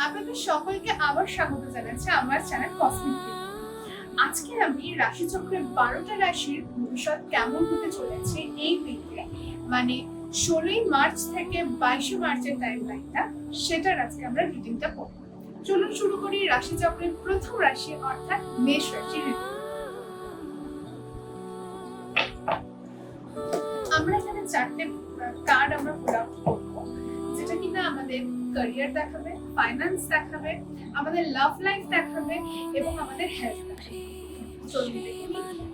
আপনাদের সকলকে আবার স্বাগত জানাচ্ছি আমার চ্যানেল কসমেটিক। আজকে আমি রাশিচক্রের 12টা রাশির ভবিষ্যৎ কেমন হতে চলেছে এই উইকে, মানে 16ই মার্চ থেকে 22শে মার্চের টাইমলাইনটা, সেটার আজকে আমরা রিডিংটা করব। চলুন শুরু করি রাশিচক্রের প্রথম রাশি অর্থাৎ মেষ রাশির রিডিং। আমরা এখানে 4টে কার্ড আমরা পুল আউট করব, যেটা কিনা আমাদের ক্যারিয়ার দেখাবে, ফাইন্যান্স দেখাবে, আমাদের লাভ লাইফ দেখাবে এবং আমাদের হেলথ দেখাবে। চলুন দেখি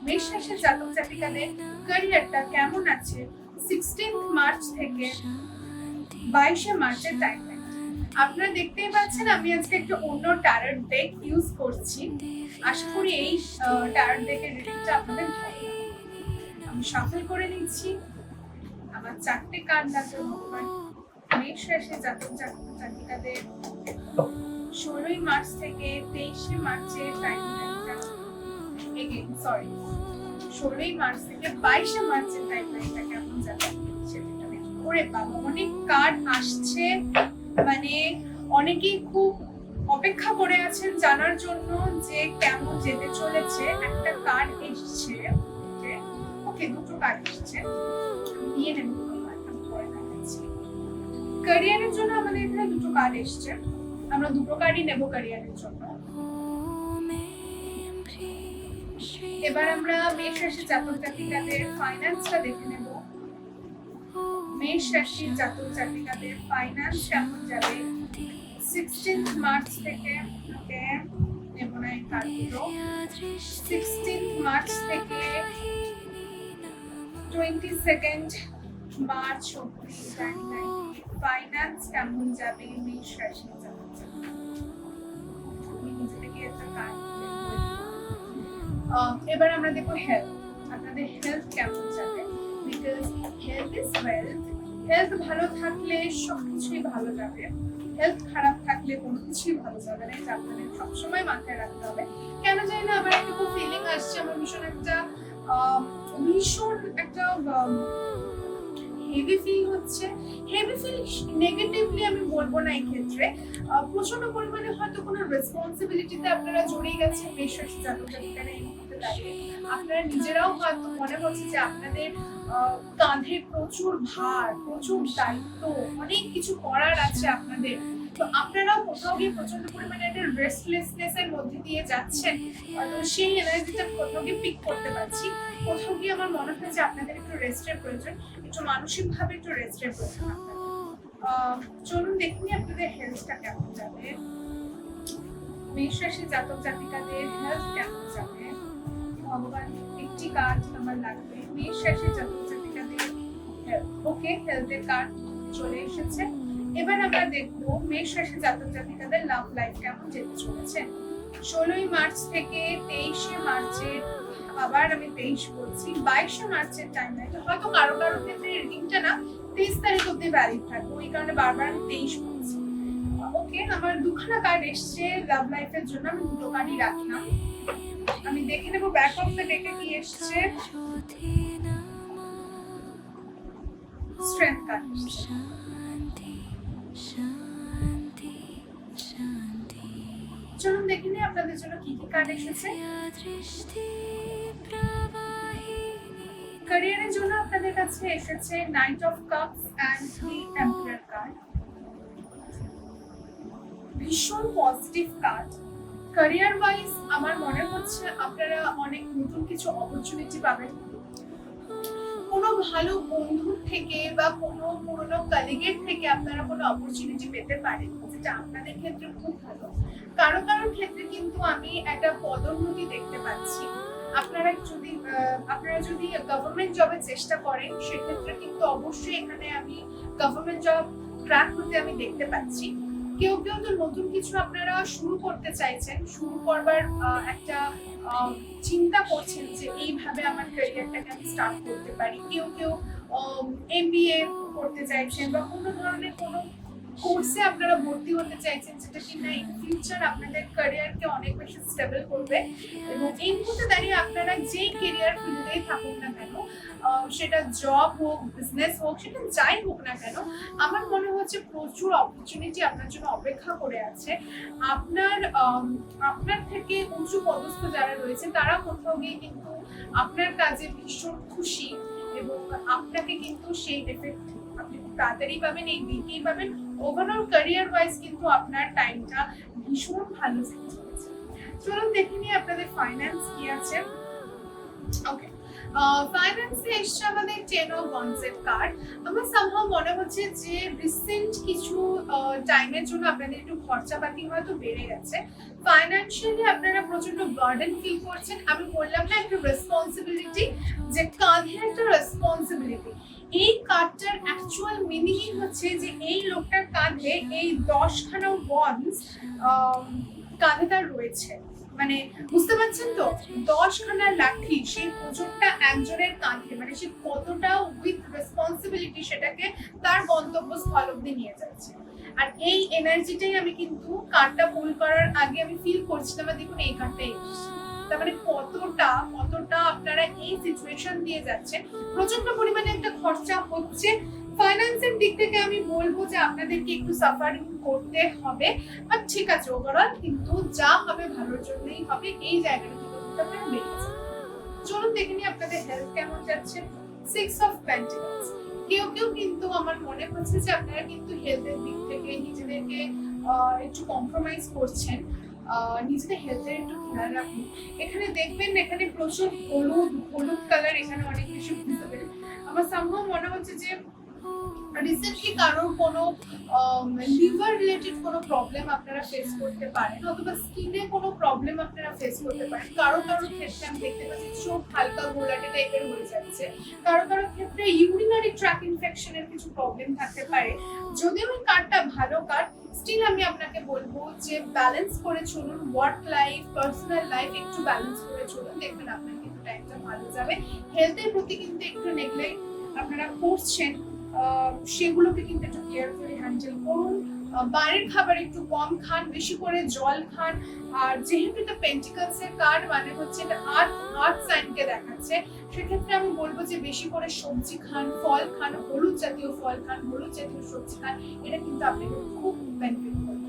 মেষ রাশির জাতক জাতিকাদের ক্যারিয়ারটা কেমন আছে 16 মার্চ থেকে 22শে মার্চের টাইমলাইন। আপনারা দেখতেই পাচ্ছেন আমি আজকে একটা অন্য ট্যারট ডেক ইউজ করছি। আশা করি এই ট্যারট ডেকের রিডিংটা আপনাদের ভালো লাগবে। আমি শাফল করে নিচ্ছি। আমার 4টে কার্ড লাগবে ভগবান। মেষ রাশির জাতক জাতিকাদের 16ই মার্চ থেকে 23শে মার্চের টাইমলাইনটা, 16ই মার্চ থেকে 22শে মার্চের টাইমলাইনটা কেমন যাবে সেটা দেখি। ওরে বাবা, অনেক কার্ড আসছে, মানে অনেকেই খুব অপেক্ষা করে আছেন জানার জন্য যে কেমন যেতে চলেছে। একটা কার্ড এসছে, ওকে দুটো কার্ড এসছে, নিয়ে নেব। ক্যারিয়ারের জন্য আমাদের এখানে দুটো কার্ড এসছে, আমরা দুটো কার্ডই নেব ক্যারিয়ারের জন্য। এবার আমরা মেষ রাশির জাতক জাতিকাদের ফাইন্যান্সটা দেখে নেব। মেষ রাশির জাতক জাতিকাদের ফাইন্যান্স কেমন যাবে 16 মার্চ থেকে, ওকে নেব না এই কার্ডগুলো, 16 মার্চ থেকে 22 মার্চ অবধি ফাইন্যান্স কেমন যাবে মেষ রাশির জাতক জাতিকাদের। আমি নিজে থেকে একটা কার্ড এবার আমরা দেখবো হেলথ। আপনাদের হেলথ কেমন যাবে, because health is wealth. Health ভালো থাকলে সবকিছুই ভালো যাবে, হেলথ খারাপ থাকলে কোনো কিছুই ভালো যাবে না। এটা আপনাদের সবসময় মাথায় রাখতে হবে। কেন জানি না আমার একটা খুব ফিলিং আসছে, আমার ভীষণ একটা হেভি ফিল হচ্ছে। হেভি ফিল নেগেটিভলি আমি বলবো না, এই ক্ষেত্রে প্রচন্ড পরিমাণে হয়তো কোনো রেসপন্সিবিলিটিতে আপনারা জড়িয়ে গেছেন মেষ রাশির জাতক জাতিকারা। এই মুহূর্তে দাঁড়িয়ে আপনারা নিজেরাও হয়তো মনে হচ্ছে যে আপনাদের কাঁধে প্রচুর ভার, প্রচুর দায়িত্ব, অনেক কিছু করার আছে আপনাদের। তো আপনারাও কোথাও গিয়ে প্রচন্ড পরিমাণে একটা রেস্টলেসনেস এর মধ্যে দিয়ে যাচ্ছেন। তো সেই এনার্জিটা কোথাও গিয়ে পিক করতে পারছি। কোথাও গিয়ে আমার মনে হয় যে আপনাদের একটু রেস্টের প্রয়োজন, একটু মানসিক ভাবে একটু রেস্টের প্রয়োজন আপনাদের। চলুন দেখুন আপনাদের হেলথটা কেমন যাবে। মেষ রাশির জাতক জাতিকাদের হেলথ কেমন যাবে ভগবান। একটি কার্ড আমার লাগবে মেষ রাশির জাতক জাতিকাদের হেলথ। ওকে, হেলথের কার্ড চলে এসেছে। এবার আমরা দেখবো মেষ রাশির জাতক জাতিকাদের লাভ লাইফ কেমন যেতে চলেছে 16ই মার্চ থেকে 23শে মার্চের, আবার আমি 23 বলছি, 22শে মার্চের টাইমলাইনে। হয়তো কারো কারো ক্ষেত্রে রিডিংটা না 23 তারিখ অব্দি ভ্যালিড থাকবে, ওই কারণে বারবার আমি 23 বলছি। ওকে, আমার দুখানা কার্ড এসছে লাভ লাইফের জন্য, আমি দুটো কার্ডই রাখলাম। আমি দেখে নেবো ব্যাক অফ দ্য ডেকে কি এসছে। স্ট্রেংথ কার্ড এসছে। চলুন দেখে নিই আপনাদের জন্য কি কি কার্ড এসেছে। ক্যারিয়ারের জন্য আপনাদের কাছে এসেছে knight of cups and the emperor card. ভীষণ পজিটিভ কার্ড। ক্যারিয়ার ওয়াইজ আমার মনে হচ্ছে আপনারা অনেক নতুন কিছু অপরচুনিটি পাবেন। কোনো ভালো বন্ধুর থেকে বা কোনো পুরনো কলিগের থেকে আপনারা কোনো অপরচুনিটি পেতে পারেন, যেটা আপনাদের ক্ষেত্রে খুব ভালো। কারো কারোর ক্ষেত্রে কিন্তু আমি একটা পদোন্নতি দেখতে পাচ্ছি। আপনারা যদি গভর্নমেন্ট জবের চেষ্টা করেন, সেক্ষেত্রে কিন্তু অবশ্যই এখানে আমি গভর্নমেন্ট জব ক্র্যাক হতে আমি দেখতে পাচ্ছি। কেউ কেউ তো নতুন কিছু আপনারা শুরু করতে চাইছেন, শুরু করবার একটা চিন্তা করছেন যে এইভাবে আমার ক্যারিয়ারটাকে আমি স্টার্ট করতে পারি। কেউ কেউ MBA করতে চাইছেন বা কোনো ধরনের কোনো কোর্সে আপনারা ভর্তি হতে চাইছেন যেটা কিনা ইন ফিউচার আপনাদের ক্যারিয়ারকে অনেক বেশি স্টেবল করবে, এবং এই মুহূর্তে দাঁড়িয়ে আপনারা যেই ক্যারিয়ার ফিল্ডেই থাকুন না কেন, সেটা জব হোক, বিজনেস হোক, সেটা যাই হোক না কেন, আমার মনে হচ্ছে প্রচুর অপরচুনিটি আপনার জন্য অপেক্ষা করে আছে। আপনার থেকে উঁচু পদস্থ যারা রয়েছে তারা কোথাও গিয়ে কিন্তু আপনার কাজে ভীষণ খুশি, এবং আপনাকে কিন্তু সেই এফেক্ট আপনি খুব তাড়াতাড়ি পাবেন, এই দিকেই পাবেন। ওভারঅল ক্যারিয়ার ওয়াইজ কিন্তু আপনার টাইমটা ভীষণ ভালো যেতে চলেছে। চলুন দেখে নিই আপনাদের ফাইন্যান্স কি আছে। ওকে, ফাইন্যান্সে এসছে আমাদের 10 অফ ওয়ান্সের কার্ড। আমার সামহাও মনে হচ্ছে যে রিসেন্ট কিছু টাইমের জন্য আপনাদের একটু খরচাপাতি হয়তো বেড়ে গেছে। ফাইন্যান্সিয়ালি আপনারা প্রচন্ড বার্ডেন ফিল করছেন। আমি বললাম না একটা রেসপন্সিবিলিটি, যে কাঁধে একটা রেসপন্সিবিলিটি। এই কার্ডটার অ্যাকচুয়াল মিনিং হচ্ছে যে এই লোকটার কাঁধে এই 10খানা ওয়ান্স কাঁধে তার রয়েছে। মানে বুঝতে পারছেন তো, 10খানা লাঠি, সেই ওজনটা একজনের কাঁধে, মানে সে কতটা উইথ রেসপন্সিবিলিটি সেটাকে তার গন্তব্যস্থল অব্দি নিয়ে যাচ্ছে। আর এই এনার্জিটাই আমি কিন্তু কার্ডটা পুল করার আগে আমি ফিল করছিলাম। আর দেখুন এই কার্ডটাই এসেছে, তার মানে কতটা আপনারা এই সিচুয়েশন দিয়ে যাচ্ছেন। প্রচন্ড পরিমাণে একটা খরচা হচ্ছে। ফাইন্যান্সের দিক থেকে আমি বলবো যে আপনাদেরকে একটু সাফারিং করতে হবে, বাট ঠিক আছে, ওভারঅল কিন্তু যা হবে ভালোর জন্যই হবে। এই জায়গাটা থেকে আপনারা বেরিয়েছে। চলুন দেখে নিই আপনাদের হেলথ কেমন যাচ্ছে। 6 অফ পেন্টিকলস। কেউ কিন্তু আমার মনে হচ্ছে যে আপনারা কিন্তু হেলথের দিক থেকে নিজেদেরকে একটু কম্প্রোমাইজ করছেন। নিজেদের হেলথের একটু খেয়াল রাখুন। এখানে দেখবেন, এখানে প্রচুর হলুদ কালার এখানে অনেক বেশি ভিজিবল। আমার সামহাও মনে হচ্ছে যে রিসেন্টলি কারোর কোনো লিভার রিলেটেড কোনো প্রবলেম আপনারা ফেস করতে পারেন, অথবা স্কিনে কোনো প্রবলেম আপনারা ফেস করতে পারেন। কারো ক্ষেত্রে আমি দেখতে পাচ্ছি চোখ হালকা ঘোলাটে টাইপের হয়ে যাচ্ছে। কারো ক্ষেত্রে ইউরিনারি ট্র্যাক ইনফেকশনের কিছু প্রবলেম থাকতে পারে। যদিও এই কার্ডটা ভালো কার্ড, স্টিল আমি আপনাকে বলবো যে ব্যালেন্স করে চলুন। ওয়ার্ক লাইফ, পার্সোনাল লাইফ একটু ব্যালেন্স করে চলুন, দেখবেন আপনার কিন্তু টাইমটা ভালো যাবে। হেলথের প্রতি কিন্তু একটু নেগলেক্ট আপনারা করছেন, সেগুলোকে কিন্তু একটু কেয়ারফুলি হ্যান্ডেল করুন। বাইরের খাবার একটু কম খান, বেশি করে জল খান। আর যেহেতু এটা পেন্টিকলস এর কার্ড, মানে হচ্ছে এটা আর্থ সাইনকে দেখাচ্ছে, সেক্ষেত্রে আমি বলবো যে বেশি করে সবজি খান, ফল খান, হলুদ জাতীয় ফল খান, হলুদ জাতীয় সবজি খান। এটা কিন্তু আপনাকে খুব বেনিফিট করবে।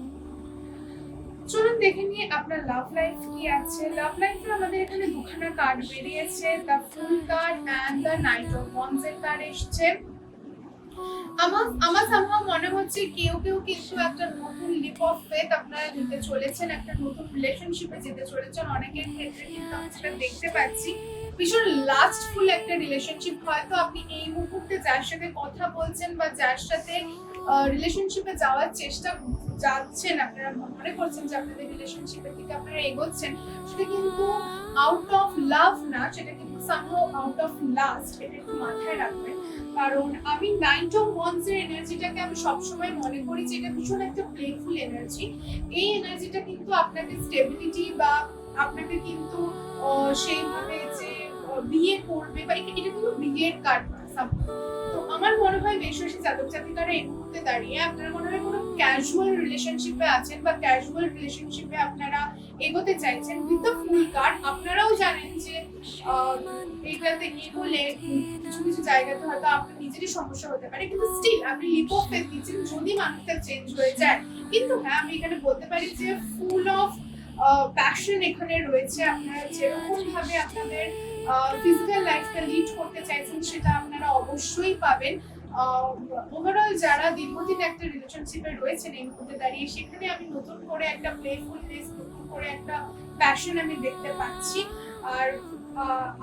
চলুন দেখে নিয়ে আপনার লাভ লাইফ কি আছে। লাভ লাইফে আমাদের এখানে 2খানা কার্ড বেরিয়েছে, the fool card and the night of wands এর কার্ড এসছে। আমার সামহাও মনে হচ্ছে কেউ কিন্তু একটা নতুন লিপ অফ ফেথ আপনারা নিতে চলেছেন, একটা নতুন রিলেশনশিপে যেতে চলেছেন। অনেকের ক্ষেত্রে কিন্তু আমি সেটা দেখতে পাচ্ছি ভীষণ লাস্টফুল একটা রিলেশনশিপ। হয়তো আপনি এই মুহূর্তে যার সাথে কথা বলছেন বা যার সাথে রিলেশনশিপে যাওয়ার চেষ্টা যাচ্ছেন, আপনারা মনে করছেন যে আপনাদের রিলেশনশিপের দিকে আপনারা এগোচ্ছেন, সেটা কিন্তু আউট অফ লাভ না, সেটা কিন্তু সামহাও আউট অফ লাস্ট। এটা একটু মাথায় রাখবেন, কারণ আমি নাইট অফ ওয়ান্স এর এনার্জিটাকে আমি সবসময় মনে করি যে এটা ভীষণ একটা প্লেফুল এনার্জি। এই এনার্জিটা কিন্তু আপনাকে স্টেবিলিটি বা আপনাকে কিন্তু সেইভাবে যে বিয়ে করবে বা এটা কিন্তু বিয়ের কার্ড না। তো আমার মনে হয় মেষরাশি জাতক জাতিকারা এই মুহূর্তে দাঁড়িয়ে আপনারা মনে হয় কোনো ক্যাজুয়াল রিলেশনশিপে আছেন বা ক্যাজুয়াল রিলেশনশিপে আপনারা এগোতে চাইছেন উইথ দ্য ফুল কার্ড। আপনারাও জানেন যে এইটাতে এগোলে কিছু জায়গাতে হয়তো আপনার নিজেরই সমস্যা হতে পারে, কিন্তু স্টিল আপনি লিপ অফ ফেথ দিচ্ছেন যদি মানুষটা চেঞ্জ হয়ে যায়। কিন্তু হ্যাঁ, আমি এখানে বলতে পারি যে ফুল অফ প্যাশন এখানে রয়েছে। আপনারা যেরকম ভাবে আপনাদের ফিজিক্যাল লাইফটা লিড করতে চাইছেন সেটা আপনারা অবশ্যই পাবেন। ওভারঅল যারা দীর্ঘদিন একটা রিলেশনশিপে রয়েছেন এই মুহূর্তে দাঁড়িয়ে, সেখানে আমি নতুন করে একটা প্লেফুলনেস, নতুন করে একটা প্যাশন আমি দেখতে পাচ্ছি। আর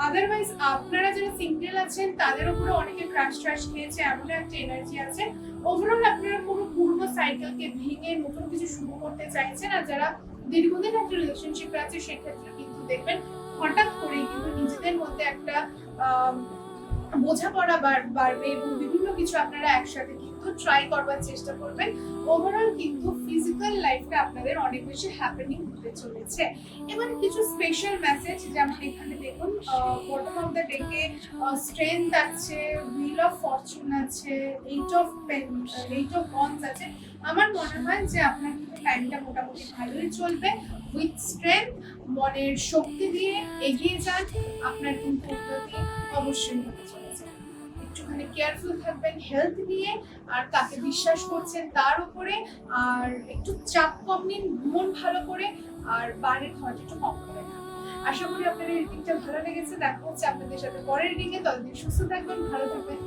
আদারওয়াইজ আপনারা যারা সিঙ্গেল আছেন তাদের উপরে অনেকে ক্রাশ খেয়েছে, এমন একটা এনার্জি আছে। ওভারঅল আপনারা কোনো পুরনো সাইকেলকে ভেঙে নতুন কিছু শুরু করতে চাইছেন। আর যারা দীর্ঘদিন একটা রিলেশনশিপে আছে সেক্ষেত্রে কিন্তু দেখবেন হঠাৎ করেই কিন্তু নিজেদের মধ্যে একটা বোঝাপড়া বাড়বে এবং বিভিন্ন কিছু আপনারা একসাথে কিন্তু ট্রাই করবার চেষ্টা করবেন। ওভারঅল কিন্তু ফিজিক্যাল লাইফ লাইফটা আপনাদের অনেক বেশি হ্যাপেনিং হতে চলেছে। এবার কিছু স্পেশাল মেসেজ, যেমন এখানে দেখুন বটম অফ দ্য ডেকে স্ট্রেংথ আছে, হুইল অফ ফরচুন আছে, এইট অফ ওয়ান্স আছে। আমার মনে হয় যে আপনার কিন্তু টাইমটা মোটামুটি ভালোই চলবে। উইথ স্ট্রেংথ, মনের শক্তি দিয়ে এগিয়ে যান, আপনার কিন্তু উন্নতি অবশ্যই হতে চলেছে। একটুখানি কেয়ারফুল থাকবেন হেলথ নিয়ে, আর কাকে বিশ্বাস করছেন তার উপরে, আর একটু চাপ কম নিন, মন ভালো করে, আর বাইরের খাওয়াটা একটু কম করে খান। আশা করি আপনাদের এই রিডিংটা ভালো লেগেছে। দেখা হচ্ছে আপনাদের সাথে পরের রিডিংয়ে। ততদিন সুস্থ থাকবেন, ভালো থাকবেন।